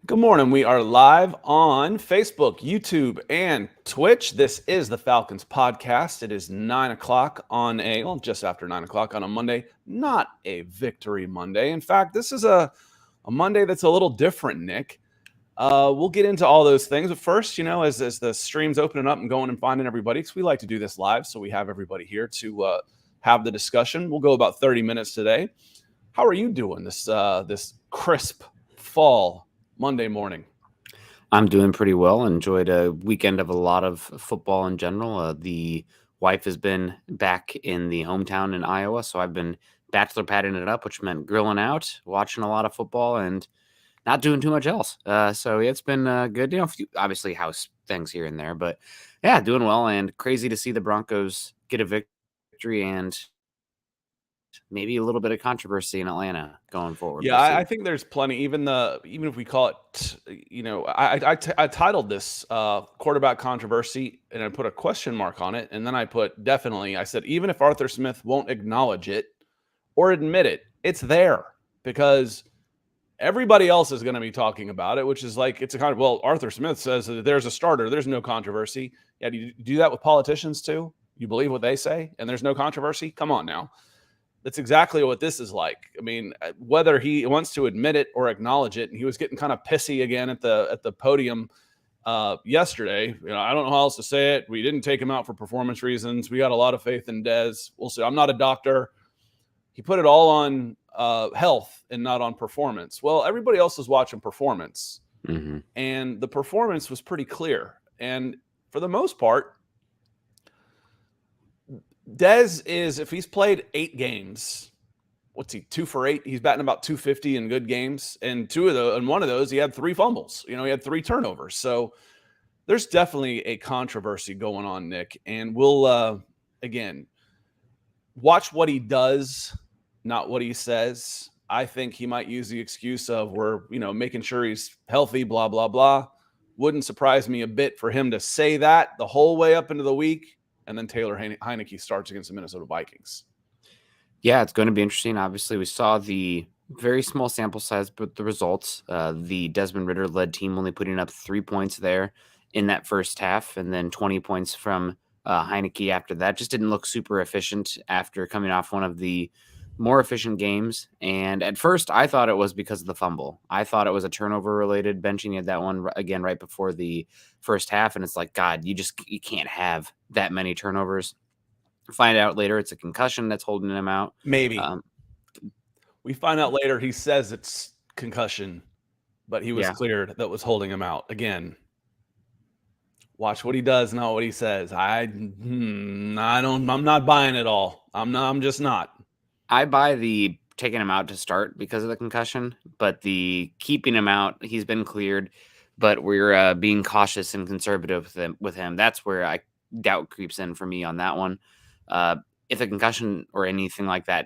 Good morning. We are live on Facebook, YouTube, and Twitch. This is the Falcons Podcast. It is 9 o'clock just after 9 o'clock on a Monday, not a victory Monday. In fact, this is a Monday that's a little different, Nick. We'll get into all those things. But first, as the stream's opening up and going and finding everybody, because we like to do this live, so we have everybody here to have the discussion. We'll go about 30 minutes today. How are you doing this crisp fall Monday morning? I'm doing pretty well. Enjoyed a weekend of a lot of football in general. The wife has been back in the hometown in Iowa, so I've been bachelor padding it up, which meant grilling out, watching a lot of football, and not doing too much else. So yeah, it's been good. Obviously house things here and there, but yeah, doing well. And crazy to see the Broncos get a victory and maybe a little bit of controversy in Atlanta going forward. Yeah, I think there's plenty. Even if we call it, I titled this quarterback controversy, and I put a question mark on it, and then I put definitely. I said even if Arthur Smith won't acknowledge it or admit it, it's there because everybody else is going to be talking about it, which is like it's a kind of Arthur Smith says that there's a starter, there's no controversy. Yeah, do you do that with politicians too? You believe what they say, and there's no controversy? Come on now. That's exactly what this is like. I mean, whether he wants to admit it or acknowledge it, and he was getting kind of pissy again at the podium yesterday. I don't know how else to say it. We didn't take him out for performance reasons. We got a lot of faith in Dez. We'll see. I'm not a doctor. He put it all on health and not on performance. Well, everybody else was watching performance, and the performance was pretty clear. And for the most part, Dez is, if he's played 8 games, what's he, 2 for 8? He's batting about 250 in good games. And one of those, he had 3 fumbles. He had 3 turnovers. So there's definitely a controversy going on, Nick. And we'll, again, watch what he does, not what he says. I think he might use the excuse of we're, making sure he's healthy, blah, blah, blah. Wouldn't surprise me a bit for him to say that the whole way up into the week. And then Taylor Heinicke starts against the Minnesota Vikings. Yeah, it's going to be interesting. Obviously, we saw the very small sample size, but the results, the Desmond Ridder led team only putting up 3 points there in that first half, and then 20 points from Heinicke after that. Just didn't look super efficient after coming off one of the more efficient games. And at first, I thought it was because of the fumble. I thought it was a turnover-related benching. He had that one again right before the first half, and it's like, God, you can't have that many turnovers. Find out later it's a concussion that's holding him out. Maybe. We find out later he says it's concussion, but he was cleared that was holding him out. Again, watch what he does, not what he says. I'm not buying it all. I'm just not. I buy the taking him out to start because of the concussion, but the keeping him out, he's been cleared, but we're being cautious and conservative with him. That's where doubt creeps in for me on that one. If a concussion or anything like that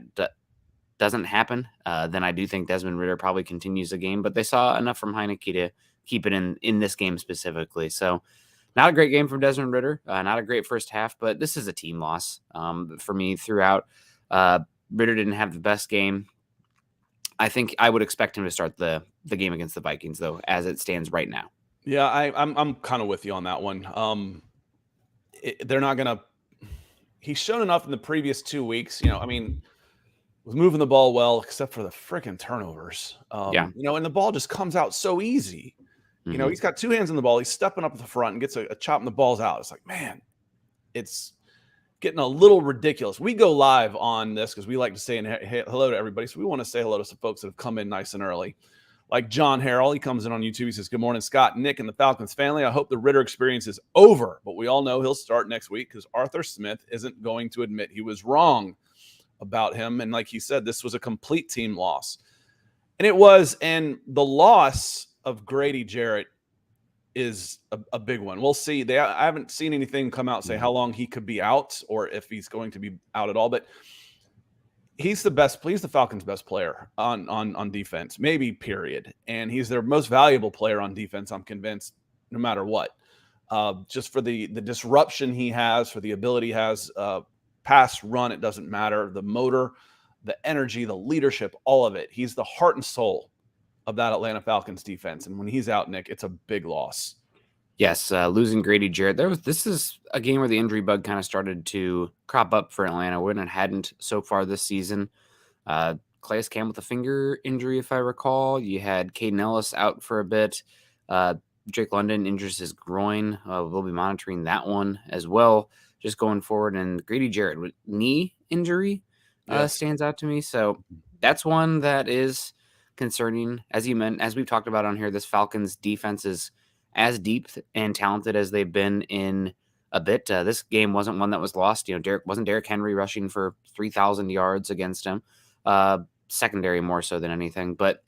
doesn't happen, then I do think Desmond Ridder probably continues the game, but they saw enough from Heinicke to keep it in this game specifically. So not a great game from Desmond Ridder, not a great first half, but this is a team loss for me throughout. Ridder didn't have the best game. I think I would expect him to start the game against the Vikings, though, as it stands right now. Yeah, I'm kind of with you on that one. They're not going to – he's shown enough in the previous 2 weeks. Was moving the ball well, except for the freaking turnovers. And the ball just comes out so easy. He's got 2 hands on the ball. He's stepping up at the front and gets a chop and the ball's out. It's like, man, it's – getting a little ridiculous. We go live on this because we like to say hello to everybody. So we want to say hello to some folks that have come in nice and early. Like John Harrell, he comes in on YouTube. He says, good morning, Scott, Nick, and the Falcons family. I hope the Ridder experience is over, but we all know he'll start next week because Arthur Smith isn't going to admit he was wrong about him. And like he said, this was a complete team loss. And it was, and the loss of Grady Jarrett is a big one. We'll see. I haven't seen anything come out say how long he could be out or if he's going to be out at all. But he's the Falcons' best player on defense, maybe period. And he's their most valuable player on defense, I'm convinced, no matter what. Just for the disruption he has, for the ability he has, pass, run, it doesn't matter. The motor, the energy, the leadership, all of it. He's the heart and soul of that Atlanta Falcons defense. And when he's out, Nick, it's a big loss. Yes, losing Grady Jarrett. This is a game where the injury bug kind of started to crop up for Atlanta when it hadn't so far this season. Calais Campbell with a finger injury, if I recall. You had Caden Ellis out for a bit. Drake London injures his groin. We'll be monitoring that one as well, just going forward. And Grady Jarrett with knee injury stands out to me. So that's one that is concerning. As we've talked about on here, this Falcons defense is as deep and talented as they've been in a bit. This game wasn't one that was lost. Derrick Henry rushing for 3,000 yards against him. Secondary more so than anything, but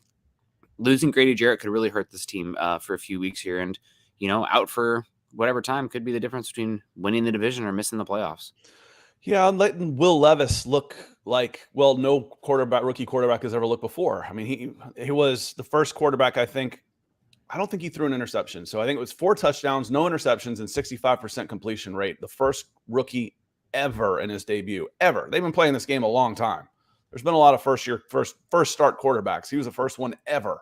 losing Grady Jarrett could really hurt this team for a few weeks here, and out for whatever time could be the difference between winning the division or missing the playoffs. Yeah, I'm letting Will Levis look like, well, no rookie quarterback has ever looked before. I mean, he was the first quarterback, I don't think he threw an interception. So I think it was 4 touchdowns, no interceptions, and 65% completion rate. The first rookie ever in his debut, ever. They've been playing this game a long time. There's been a lot of first start quarterbacks. He was the first one ever.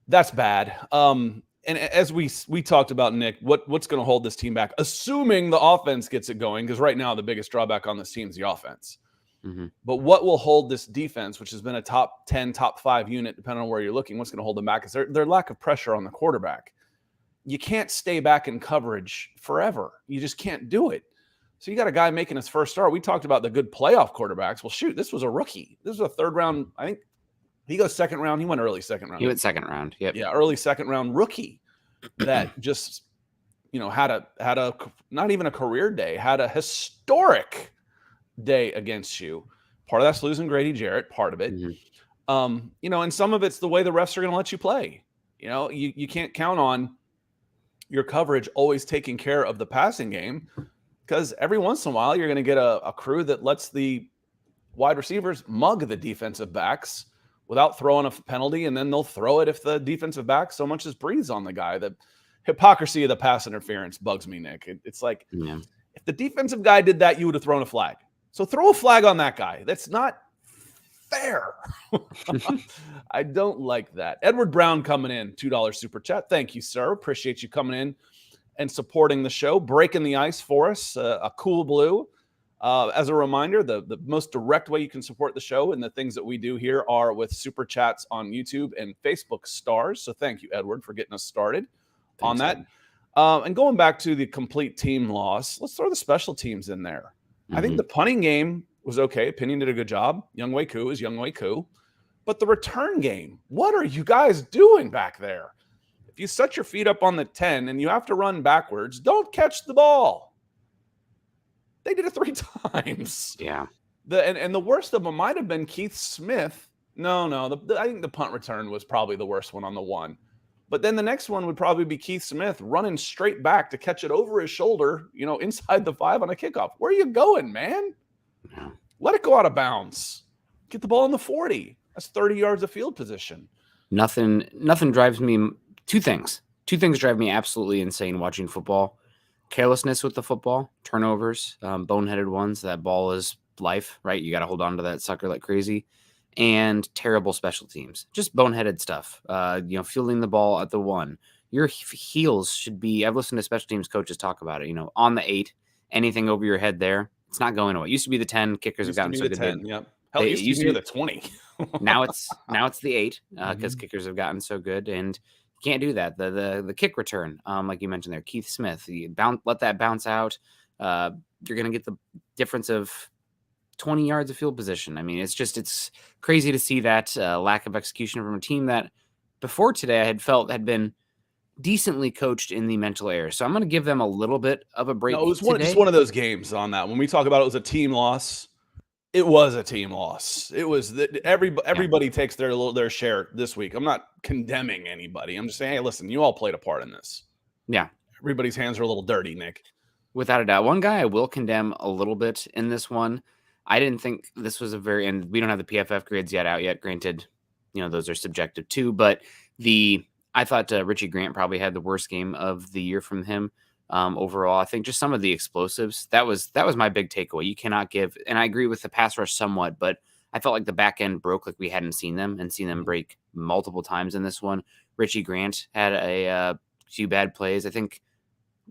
That's bad. And as we talked about, Nick, what's going to hold this team back, assuming the offense gets it going, because right now the biggest drawback on this team is the offense. Mm-hmm. But what will hold this defense, which has been a top 10, top 5 unit, depending on where you're looking, what's going to hold them back is their lack of pressure on the quarterback. You can't stay back in coverage forever. You just can't do it. So you got a guy making his first start. We talked about the good playoff quarterbacks. Well, shoot, this was a rookie. This was a 3rd round. I think he goes 2nd round. He went early 2nd round. He went 2nd round. Yep. Yeah, early 2nd round rookie that just, had a not even a career day, had a historic day against you. Part of that's losing Grady Jarrett, part of it. Mm-hmm. And some of it's the way the refs are going to let you play. You can't count on your coverage always taking care of the passing game, because every once in a while you're going to get a crew that lets the wide receivers mug the defensive backs without throwing a penalty, and then they'll throw it if the defensive back so much as breathes on the guy. The hypocrisy of the pass interference bugs me, Nick. It's like, if the defensive guy did that, you would have thrown a flag. So throw a flag on that guy. That's not fair. I don't like that. Edward Brown coming in, $2 super chat. Thank you, sir. Appreciate you coming in and supporting the show, breaking the ice for us. A cool blue. As a reminder, the most direct way you can support the show and the things that we do here are with super chats on YouTube and Facebook stars. So thank you, Edward, for getting us started on that. And going back to the complete team loss, let's throw the special teams in there. Mm-hmm. I think the punting game was okay. Opinion did a good job. Young Wei Koo is Young Wei Koo. But the return game, what are you guys doing back there? If you set your feet up on the 10 and you have to run backwards, don't catch the ball. They did it 3 times. Yeah. And the worst of them might have been Keith Smith. No. I think the punt return was probably the worst one on the 1. But then the next one would probably be Keith Smith running straight back to catch it over his shoulder, inside the 5 on a kickoff. Where are you going, man? Yeah. Let it go out of bounds. Get the ball in the 40. That's 30 yards of field position. Nothing drives me. 2 things. 2 things drive me absolutely insane watching football. Carelessness with the football, turnovers, boneheaded ones. That ball is life, right? You got to hold on to that sucker like crazy. And terrible special teams, just boneheaded stuff. Fielding the ball at the 1. Your heels should be. I've listened to special teams coaches talk about it. On the 8, anything over your head there, it's not going away. It used to be the 10. Kickers have gotten so good. 10, yep. Hell, it used to be the 20. now it's the 8 because kickers have gotten so good, and you can't do that. The kick return, like you mentioned there, Keith Smith, let that bounce out. You're gonna get the difference of 20 yards of field position. I mean, it's crazy to see that lack of execution from a team that before today I had felt had been decently coached in the mental error. So I'm going to give them a little bit of a break. No, it was just one of those games on that. When we talk about it was a team loss, it was a team loss. It was everybody takes their share this week. I'm not condemning anybody. I'm just saying, hey, listen, you all played a part in this. Yeah. Everybody's hands are a little dirty, Nick. Without a doubt. One guy I will condemn a little bit in this one. I didn't think this was and we don't have the PFF grades out yet. Granted, those are subjective too, but I thought Richie Grant probably had the worst game of the year from him. Overall, I think just some of the explosives, that was my big takeaway. You cannot give, and I agree with the pass rush somewhat, but I felt like the back end broke like we hadn't seen them and seen them break multiple times in this one. Richie Grant had a few bad plays. I think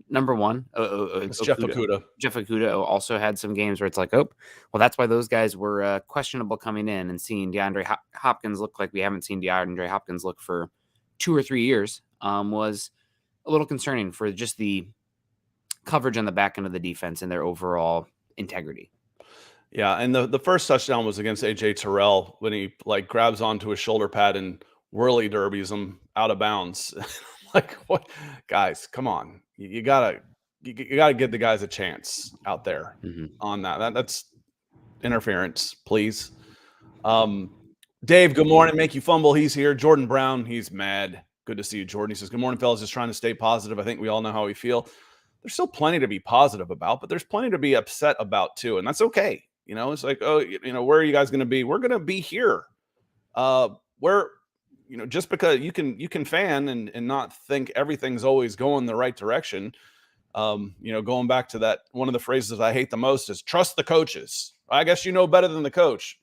number one, It's Jeff Okudah. Jeff Okudah also had some games where it's like, oh, well, that's why those guys were questionable coming in, and seeing DeAndre Hopkins look like we haven't seen DeAndre Hopkins look for 2 or 3 years was a little concerning for just the coverage on the back end of the defense and their overall integrity. Yeah, and the first touchdown was against AJ Terrell when he like grabs onto his shoulder pad and whirly derbies him out of bounds. Like, what, guys? Come on, you gotta give the guys a chance out there on that. That's interference, please. Dave, good morning. Make you fumble. He's here. Jordan Brown, he's mad. Good to see you, Jordan. He says, good morning, fellas. Just trying to stay positive. I think we all know how we feel. There's still plenty to be positive about, but there's plenty to be upset about too, and that's okay. You know, it's like, oh, you know, where are you guys going to be? We're going to be here. Where, you know, just because you can fan and not think everything's always going the right direction. You know, going back to that, one of the phrases I hate the most is trust the coaches. I guess you know better than the coach.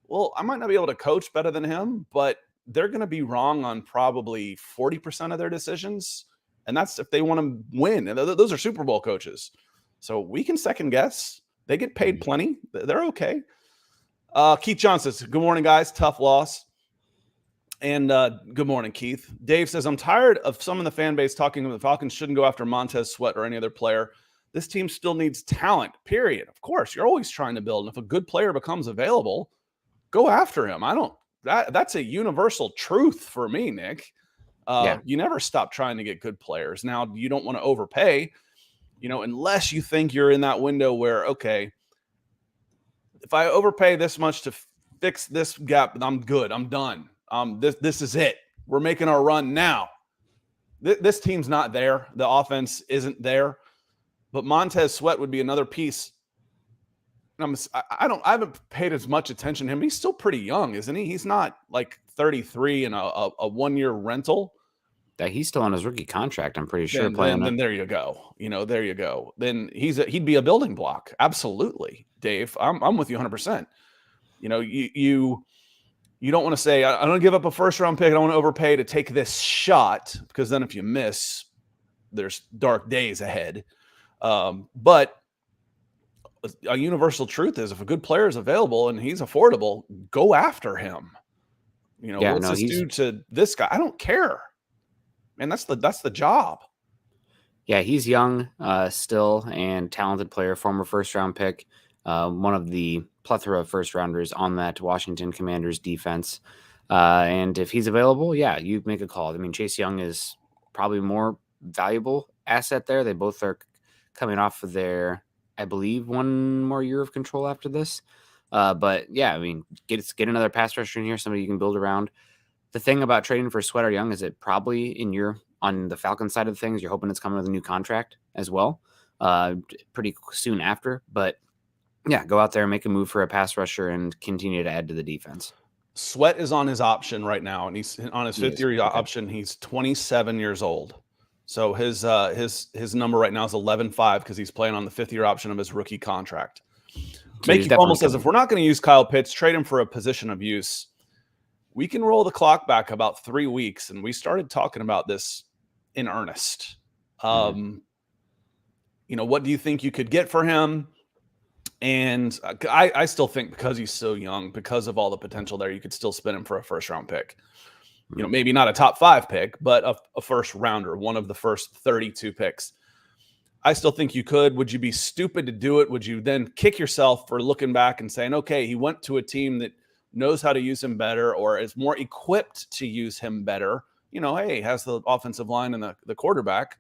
Well, I might not be able to coach better than him, but they're going to be wrong on probably 40% of their decisions. And that's if they want to win. And those are Super Bowl coaches. So we can second guess. They get paid plenty. They're okay. Keith Johnson says, good morning, guys. Tough loss. And good morning, Keith. Dave says, I'm tired of some in the fan base talking about the Falcons shouldn't go after Montez Sweat or any other player. This team still needs talent, period. Of course, you're always trying to build. And if a good player becomes available, go after him. That's a universal truth for me, Nick. You never stop trying to get good players. Now, you don't want to overpay, you know, unless you think you're in that window where, okay, if I overpay this much to fix this gap, I'm good. I'm done. This is it. We're making our run now. This team's not there. The offense isn't there. But Montez Sweat would be another piece. I haven't paid as much attention to him. He's still pretty young, isn't he? He's not like 33 and a 1-year rental. That he's still on his rookie contract, I'm pretty sure. Then there you go. You know, there you go. Then he'd be a building block. Absolutely, Dave. I'm with you 100%. You know, you don't want to say, I don't give up a first round pick. I don't want to overpay to take this shot, because then if you miss, there's dark days ahead. But a universal truth is if a good player is available and he's affordable, go after him. You know, what's this do to this guy? I don't care. Man, that's the job. Yeah, he's young still and talented player, former first-round pick, one of the plethora of first-rounders on that Washington Commanders defense. And if he's available, yeah, you make a call. I mean, Chase Young is probably more valuable asset there. They both are coming off of their, I believe, 1 more year of control after this. But, yeah, I mean, get another pass rusher in here, somebody you can build around. The thing about trading for Sweat or Young is it probably on the Falcons side of things, you're hoping it's coming with a new contract as well, pretty soon after. But yeah, go out there, make a move for a pass rusher, and continue to add to the defense. Sweat is on his option right now, and he's on his 5th-year option. He's 27 years old, so his number right now is 11.5 because he's playing on the 5th-year option of his rookie contract. So Makey almost says, if we're not going to use Kyle Pitts, trade him for a position of use. We can roll the clock back about 3 weeks, and we started talking about this in earnest. You know, what do you think you could get for him? And I still think because he's so young, because of all the potential there, you could still spin him for a first-round pick. You know, maybe not a top 5 pick, but a first-rounder, one of the first 32 picks. I still think you could. Would you be stupid to do it? Would you then kick yourself for looking back and saying, okay, he went to a team that knows how to use him better or is more equipped to use him better? You know, hey, has the offensive line and the quarterback,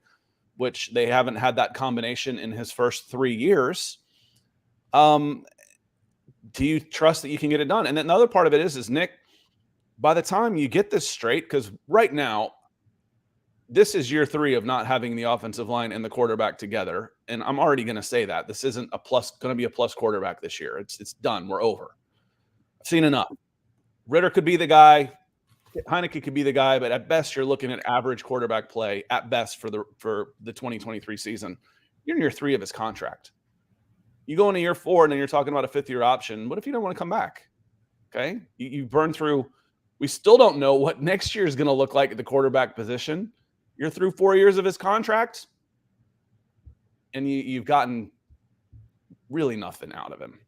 which they haven't had that combination in his first 3 years. Do you trust that you can get it done? And then the other part of it is Nick, by the time you get this straight, because right now, this is year 3 of not having the offensive line and the quarterback together. And I'm already going to say that this isn't going to be a plus quarterback this year. It's done. We're over. I've seen enough. Ridder could be the guy. Heinicke could be the guy, but at best, you're looking at average quarterback play at best for the 2023 season. You're in year 3 of his contract. You go into year 4 and then you're talking about a 5th-year option. What if you don't want to come back? Okay. You burn through. We still don't know what next year is going to look like at the quarterback position. You're through 4 years of his contract, and you've gotten really nothing out of him.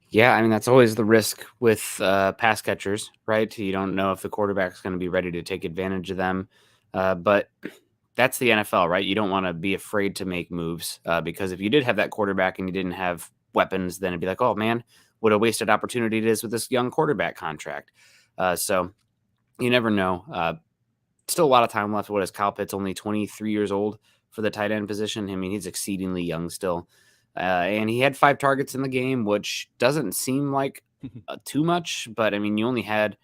Yeah, I mean, that's always the risk with pass catchers, right? You don't know if the quarterback's going to be ready to take advantage of them. But that's the NFL, right? You don't want to be afraid to make moves because if you did have that quarterback and you didn't have weapons, then it'd be like, oh, man, what a wasted opportunity it is with this young quarterback contract. So you never know. Still a lot of time left. What is Kyle Pitts, only 23 years old for the tight end position? I mean, he's exceedingly young still. And he had 5 targets in the game, which doesn't seem like too much, but I mean, you only had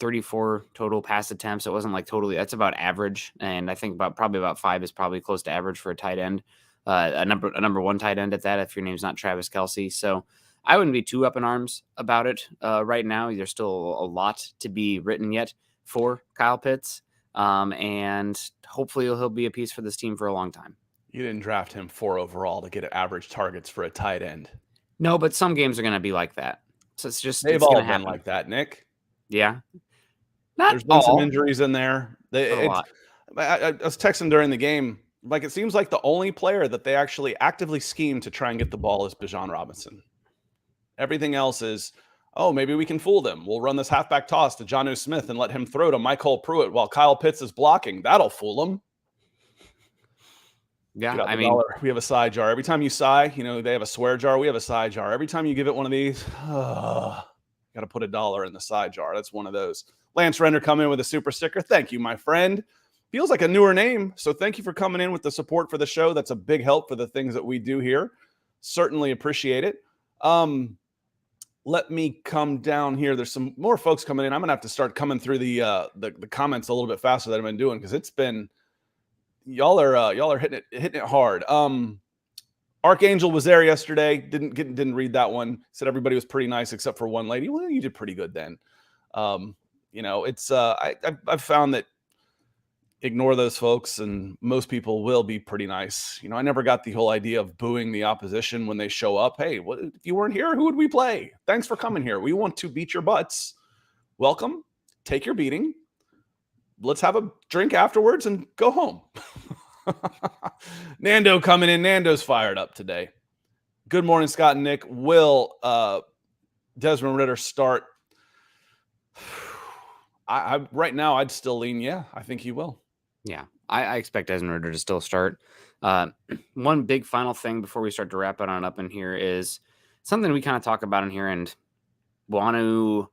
34 total pass attempts. It wasn't like totally, that's about average. And I think probably about 5 is probably close to average for a tight end, a number one tight end at that, if your name's not Travis Kelce. So I wouldn't be too up in arms about it right now. There's still a lot to be written yet for Kyle Pitts. And hopefully he'll be a piece for this team for a long time. You didn't draft him 4 overall to get average targets for a tight end. No, but some games are going to be like that. So They've all been like that, Nick. Yeah. There's been some injuries in there. A lot. I was texting during the game. Like, it seems like the only player that they actually actively scheme to try and get the ball is Bijan Robinson. Everything else is, oh, maybe we can fool them. We'll run this halfback toss to Jonnu Smith and let him throw to Michael Pruitt while Kyle Pitts is blocking. That'll fool them. Yeah, I mean, we have a side jar. Every time you sigh, they have a swear jar. We have a side jar. Every time you give it one of these, got to put $1 in the side jar. That's one of those. Lance Render come in with a super sticker. Thank you, my friend. Feels like a newer name, so thank you for coming in with the support for the show. That's a big help for the things that we do here. Certainly appreciate it. Let me come down here. There's some more folks coming in. I'm gonna have to start coming through the comments a little bit faster than I've been doing because it's been. Y'all are hitting it hard. Archangel was there yesterday. Didn't read that one. Said everybody was pretty nice except for one lady. Well, you did pretty good then. It's I've found that ignore those folks and most people will be pretty nice. I never got the whole idea of booing the opposition when they show up. Hey, if you weren't here, who would we play? Thanks for coming here. We want to beat your butts. Welcome. Take your beating. Let's have a drink afterwards and go home. Nando coming in. Nando's fired up today. Good morning, Scott and Nick. Will Desmond Ridder start? Right now, I'd still lean, yeah, I think he will. Yeah, I expect Desmond Ridder to still start. One big final thing before we start to wrap it on up in here is something we kind of talk about in here and want to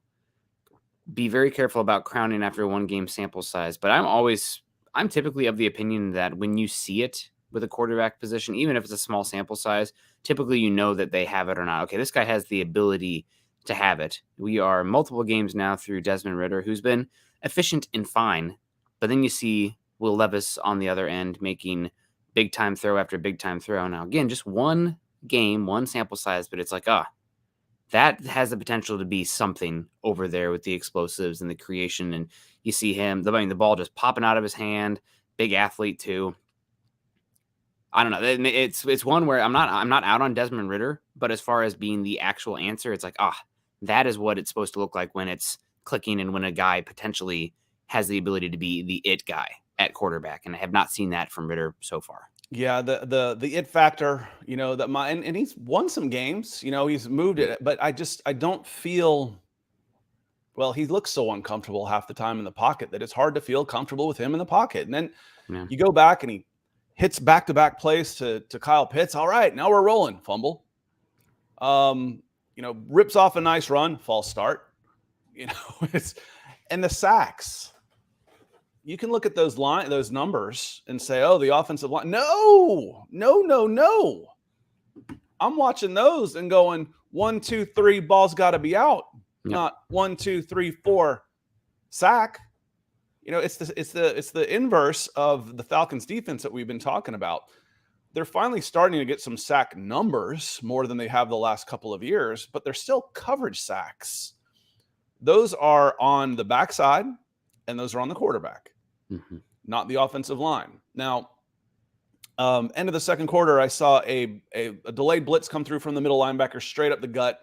be very careful about crowning after a 1-game sample size. But I'm typically of the opinion that when you see it with a quarterback position, even if it's a small sample size, typically you know that they have it or not. Okay, this guy has the ability to have it. We are multiple games now through Desmond Ridder, who's been efficient and fine. But then you see Will Levis on the other end making big time throw after big time throw. Now, again, just 1 game, 1 sample size, but it's like, that has the potential to be something over there with the explosives and the creation. And you see him, the ball just popping out of his hand, big athlete too. I don't know. It's one where I'm not out on Desmond Ridder, but as far as being the actual answer, it's like, that is what it's supposed to look like when it's clicking and when a guy potentially has the ability to be the it guy at quarterback. And I have not seen that from Ridder so far. Yeah, the it factor, and he's won some games, he's moved it, but I don't feel, well, he looks so uncomfortable half the time in the pocket that it's hard to feel comfortable with him in the pocket. And then you go back and he hits back-to-back plays to Kyle Pitts. All right, now we're rolling. Fumble. Rips off a nice run, false start. And the sacks. You can look at those numbers and say, oh, the offensive line. No. I'm watching those and going 1, 2, 3, ball's got to be out. Yep. Not 1, 2, 3, 4 sack. It's the inverse of the Falcons defense that we've been talking about. They're finally starting to get some sack numbers more than they have the last couple of years, but they're still coverage sacks. Those are on the backside and those are on the quarterback. Mm-hmm. Not the offensive line. Now, end of the second quarter, I saw a delayed blitz come through from the middle linebacker straight up the gut.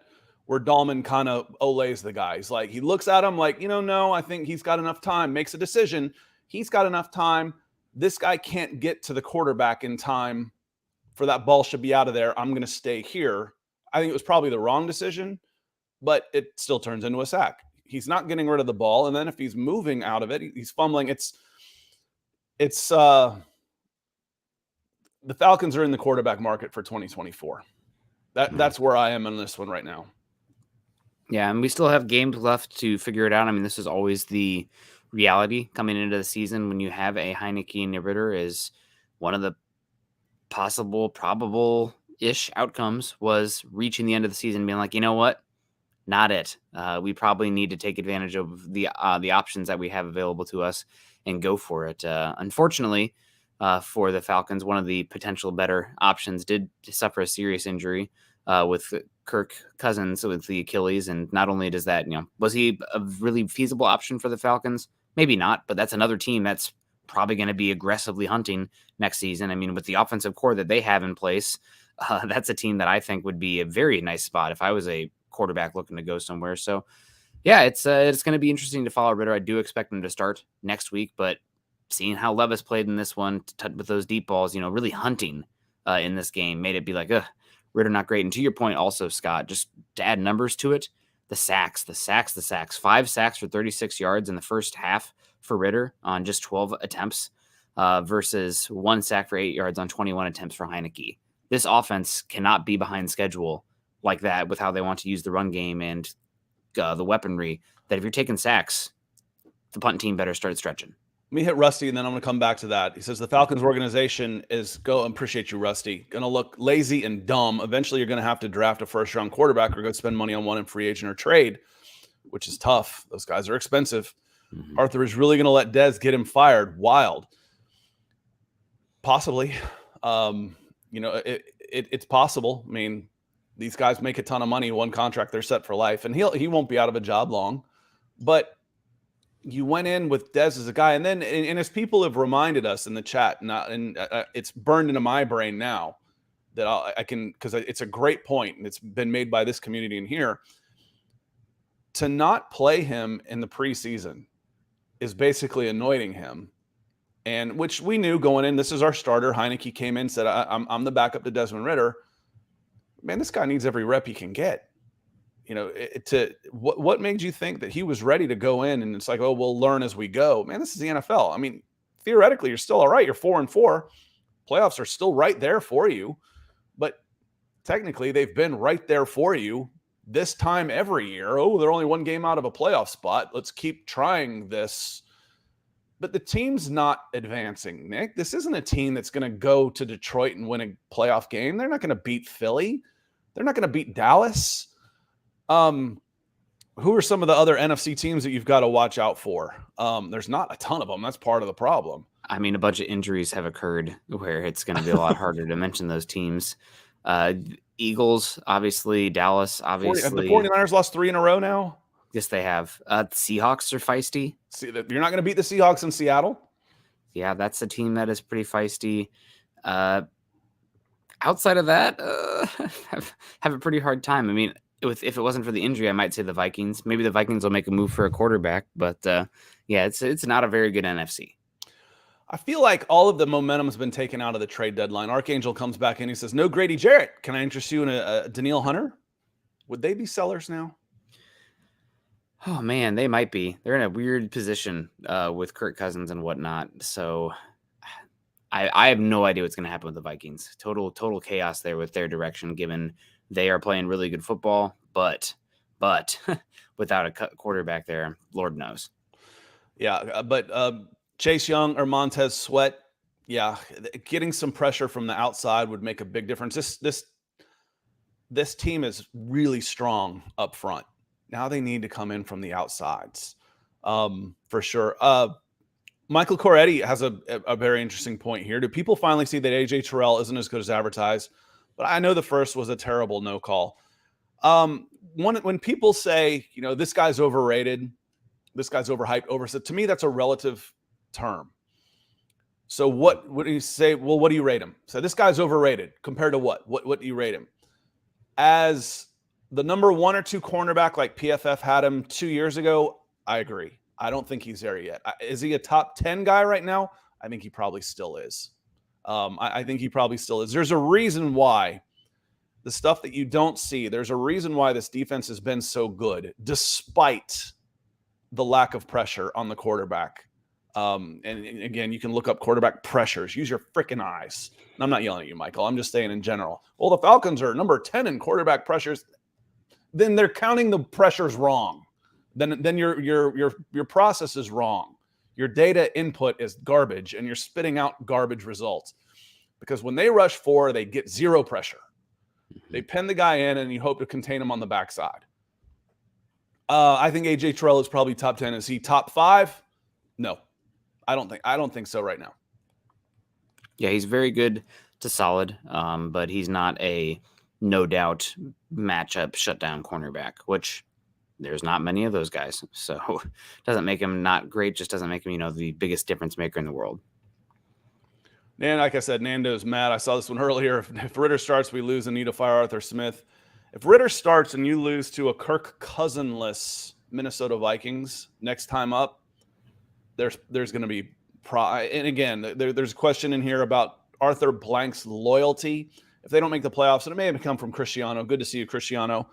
where Dahlman kind of olays the guy. He's like, he looks at him like, no, I think he's got enough time, makes a decision. He's got enough time. This guy can't get to the quarterback in time for that ball should be out of there. I'm going to stay here. I think it was probably the wrong decision, but it still turns into a sack. He's not getting rid of the ball. And then if he's moving out of it, he's fumbling. The Falcons are in the quarterback market for 2024. That's where I am on this one right now. Yeah, and we still have games left to figure it out. I mean, this is always the reality coming into the season when you have a Heinicke and a Ridder is one of the possible, probable-ish outcomes was reaching the end of the season and being like, you know what? Not it. We probably need to take advantage of the options that we have available to us and go for it. Unfortunately, for the Falcons, one of the potential better options did suffer a serious injury with Kirk Cousins with the Achilles. And not only does that, was he a really feasible option for the Falcons? Maybe not, but that's another team that's probably going to be aggressively hunting next season. I mean, with the offensive core that they have in place, that's a team that I think would be a very nice spot if I was a quarterback looking to go somewhere. So yeah, it's going to be interesting to follow Ridder. I do expect him to start next week, but seeing how Levis played in this one with those deep balls, really hunting in this game made it be like, Ridder not great. And to your point also, Scott, just to add numbers to it, the sacks, 5 sacks for 36 yards in the first half for Ridder on just 12 attempts versus 1 sack for 8 yards on 21 attempts for Heinicke. This offense cannot be behind schedule like that with how they want to use the run game and the weaponry, that if you're taking sacks, the punt team better start stretching. Let me hit Rusty, and then I'm going to come back to that. He says the Falcons organization is appreciate you, Rusty, going to look lazy and dumb. Eventually, you're going to have to draft a first-round quarterback or go spend money on one in free agent or trade, which is tough. Those guys are expensive. Mm-hmm. Arthur is really going to let Dez get him fired. Wild. Possibly. It's possible. I mean, these guys make a ton of money. One contract, they're set for life, and he won't be out of a job long. But you went in with Dez as a guy, and then and as people have reminded us in the chat, it's burned into my brain now that I can, because it's a great point, and it's been made by this community in here. To not play him in the preseason is basically anointing him, and which we knew going in. This is our starter. Heinicke came in, said, "I'm the backup to Desmond Ridder." Man, this guy needs every rep he can get. What made you think that he was ready to go in and it's like, oh, we'll learn as we go? Man, this is the NFL. I mean, theoretically, you're still all right. You're 4-4. Playoffs are still right there for you. But technically, they've been right there for you this time every year. Oh, they're only one game out of a playoff spot. Let's keep trying this. But the team's not advancing, Nick. This isn't a team that's going to go to Detroit and win a playoff game. They're not going to beat Philly. They're not going to beat Dallas. Who are some of the other NFC teams that you've got to watch out for? There's not a ton of them. That's part of the problem. I mean, a bunch of injuries have occurred where it's going to be a lot harder to mention those teams. Eagles, obviously. Dallas, obviously. Have the 49ers lost 3 in a row now? Yes, they have. The Seahawks are feisty. See, you're not going to beat the Seahawks in Seattle? Yeah, that's a team that is pretty feisty. Outside of that, have a pretty hard time. I mean, if it wasn't for the injury, I might say the Vikings. Maybe the Vikings will make a move for a quarterback, but yeah, it's not a very good NFC. I feel like all of the momentum has been taken out of the trade deadline. Archangel comes back in. He says, no Grady Jarrett. Can I interest you in a Danielle Hunter? Would they be sellers now? Oh, man, they might be. They're in a weird position with Kirk Cousins and whatnot. So I have no idea what's going to happen with the Vikings. Total chaos there with their direction, given they are playing really good football, but without a quarterback there, Lord knows. Yeah, but Chase Young or Montez Sweat, yeah, getting some pressure from the outside would make a big difference. This team is really strong up front. Now they need to come in from the outsides, for sure. Michael Coretti has a very interesting point here. Do people finally see that A.J. Terrell isn't as good as advertised? But I know the first was a terrible no call. When people say, this guy's overrated, this guy's overhyped, to me, that's a relative term. So what do you say? Well, what do you rate him? So this guy's overrated compared to what? What do you rate him? As the number 1 or 2 cornerback like PFF had him 2 years ago, I agree. I don't think he's there yet. Is he a top 10 guy right now? I think he probably still is. I think he probably still is. There's a reason why the stuff that you don't see, there's a reason why this defense has been so good, despite the lack of pressure on the quarterback. And again, you can look up quarterback pressures. Use your freaking eyes. And I'm not yelling at you, Michael. I'm just saying in general. Well, the Falcons are number 10 in quarterback pressures. Then they're counting the pressures wrong. Then your process is wrong. Your data input is garbage, and you're spitting out garbage results. Because when they rush 4, they get 0 pressure. They pin the guy in, and you hope to contain him on the backside. I think AJ Terrell is probably top 10. Is he top 5? No, I don't think so right now. Yeah, he's very good to solid, but he's not a no doubt matchup shutdown cornerback, which there's not many of those guys. So doesn't make him not great, just doesn't make him, the biggest difference maker in the world. And like I said, Nando's mad. I saw this one earlier. If Ridder starts, we lose and need to fire Arthur Smith. If Ridder starts and you lose to a Kirk Cousin-less Minnesota Vikings next time up, there's going to be and again, there's a question in here about Arthur Blank's loyalty. If they don't make the playoffs, and it may have come from Cristiano. Good to see you, Cristiano.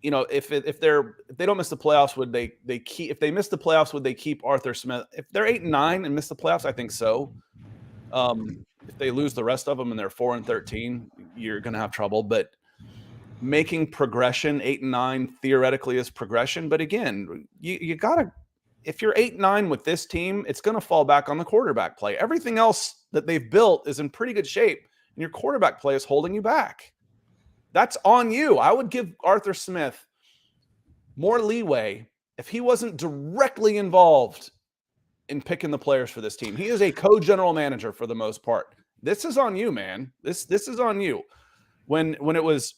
If they don't miss the playoffs, would they keep? If they miss the playoffs, would they keep Arthur Smith? If they're 8-9 and miss the playoffs, I think so. If they lose the rest of them and they're 4-13, you're going to have trouble. But making progression 8-9 theoretically is progression. But again, you gotta. If you're 8-9 with this team, it's going to fall back on the quarterback play. Everything else that they've built is in pretty good shape, and your quarterback play is holding you back. That's on you. I would give Arthur Smith more leeway if he wasn't directly involved in picking the players for this team. He is a co-general manager for the most part. This is on you, man. This is on you. When it was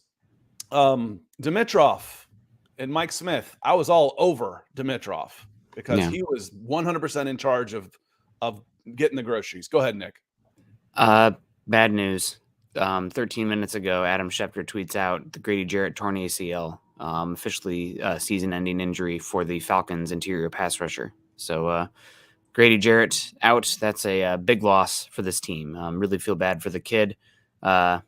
Dimitrov and Mike Smith, I was all over Dimitrov because he was 100% in charge of getting the groceries. Go ahead, Nick. Bad news. 13 minutes ago, Adam Schefter tweets out the Grady Jarrett torn ACL, officially season-ending injury for the Falcons interior pass rusher. So Grady Jarrett out. That's a big loss for this team. Really feel bad for the kid. Out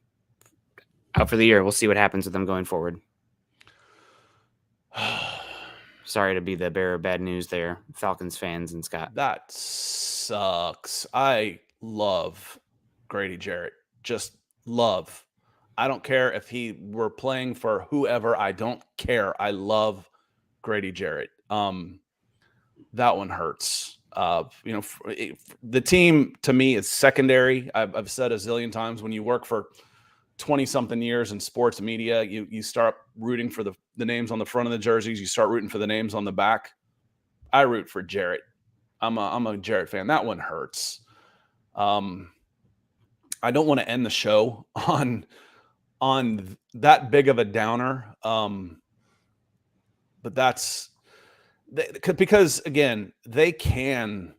for the year. We'll see what happens with them going forward. Sorry to be the bearer of bad news there, Falcons fans and Scott. That sucks. I love Grady Jarrett. Just love. I don't care if he were playing for whoever. I don't care. I love Grady Jarrett. That one hurts. The team to me is secondary. I've said a zillion times, when you work for 20-something years in sports media, you start rooting for the names on the front of the jerseys. You start rooting for the names on the back. I root for Jarrett. I'm a Jarrett fan. That one hurts. I don't want to end the show on that big of a downer. But that's because, again, they can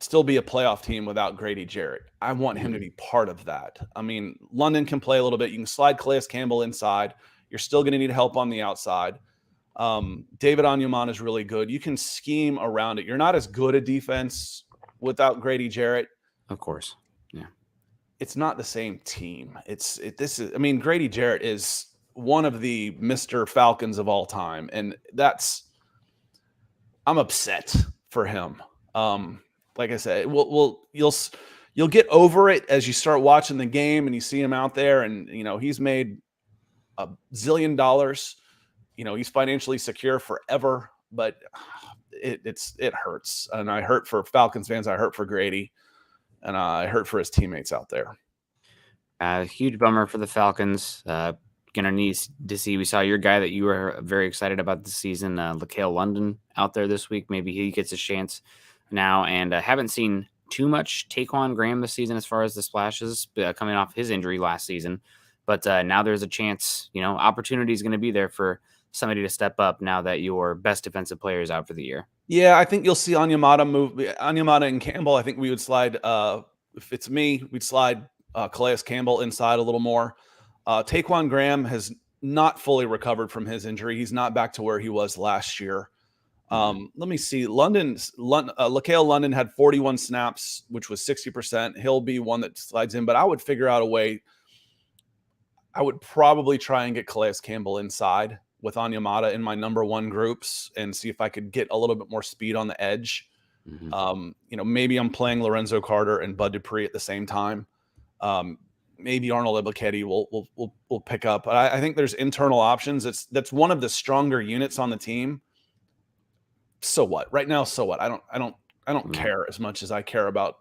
still be a playoff team without Grady Jarrett. I want him to be part of that. I mean, London can play a little bit. You can slide Calais Campbell inside. You're still going to need help on the outside. David Onyemata is really good. You can scheme around it. You're not as good a defense without Grady Jarrett. Of course. Yeah. It's not the same team. Grady Jarrett is one of the Mr. Falcons of all time. And I'm upset for him. Like I said, you'll get over it as you start watching the game and you see him out there, and he's made $1 zillion. He's financially secure forever, but it hurts. And I hurt for Falcons fans. I hurt for Grady, and I hurt for his teammates out there. Huge bummer for the Falcons. Gonna need to see. We saw your guy that you were very excited about this season, LaCale London, out there this week. Maybe he gets a chance now, and haven't seen too much Taquan Graham this season as far as the splashes coming off his injury last season. But now there's a chance, opportunity is going to be there for somebody to step up now that your best defensive player is out for the year. Yeah, I think you'll see Onyemata and Campbell. I think we would slide, if it's me, we'd slide Calais Campbell inside a little more. Taquan Graham has not fully recovered from his injury. He's not back to where he was last year. Let me see. Laquale London had 41 snaps, which was 60%. He'll be one that slides in, but I would figure out a way. I would probably try and get Calais Campbell inside with Onyemata in my number one groups and see if I could get a little bit more speed on the edge. Maybe I'm playing Lorenzo Carter and Bud Dupree at the same time. Maybe Arnold Ebiketie will pick up. But I think there's internal options. That's one of the stronger units on the team. So what? Right now, so what? I don't care as much as I care about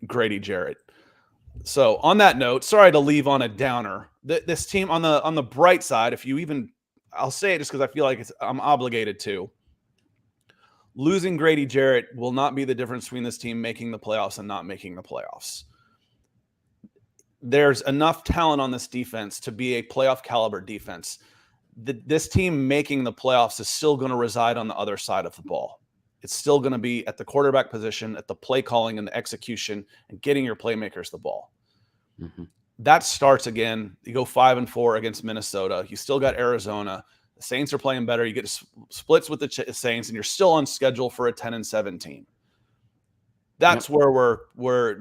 Grady Jarrett. So on that note, sorry to leave on a downer. This team on the bright side, I'll say it just because I feel like I'm obligated to. Losing Grady Jarrett will not be the difference between this team making the playoffs and not making the playoffs. There's enough talent on this defense to be a playoff caliber defense. This team making the playoffs is still going to reside on the other side of the ball. It's still going to be at the quarterback position, at the play calling and the execution, and getting your playmakers the ball. That starts again. You go 5-4 against Minnesota. You still got Arizona. The Saints are playing better. You get splits with the Saints, and you're still on schedule for a 10-17. That's where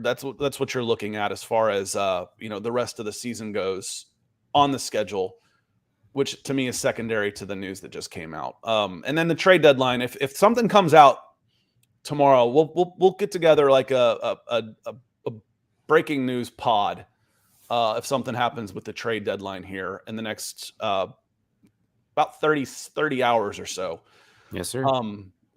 that's what you're looking at as far as the rest of the season goes on the schedule, which to me is secondary to the news that just came out. And then the trade deadline. If something comes out tomorrow, we'll get together like a breaking news pod. If something happens with the trade deadline here in the next about 30 hours or so. Yes, sir.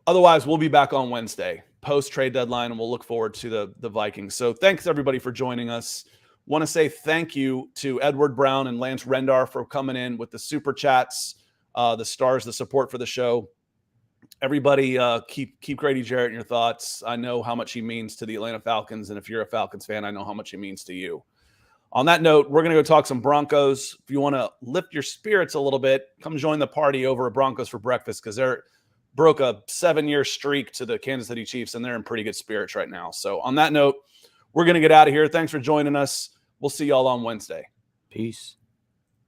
Otherwise, we'll be back on Wednesday, post-trade deadline, and we'll look forward to the Vikings. So thanks, everybody, for joining us. Want to say thank you to Edward Brown and Lance Rendar for coming in with the super chats, the stars, the support for the show. Everybody, keep Grady Jarrett in your thoughts. I know how much he means to the Atlanta Falcons, and if you're a Falcons fan, I know how much he means to you. On that note, we're going to go talk some Broncos. If you want to lift your spirits a little bit, come join the party over at Broncos for breakfast because they're broke a 7-year streak to the Kansas City Chiefs, and they're in pretty good spirits right now. So on that note, we're going to get out of here. Thanks for joining us. We'll see y'all on Wednesday. Peace.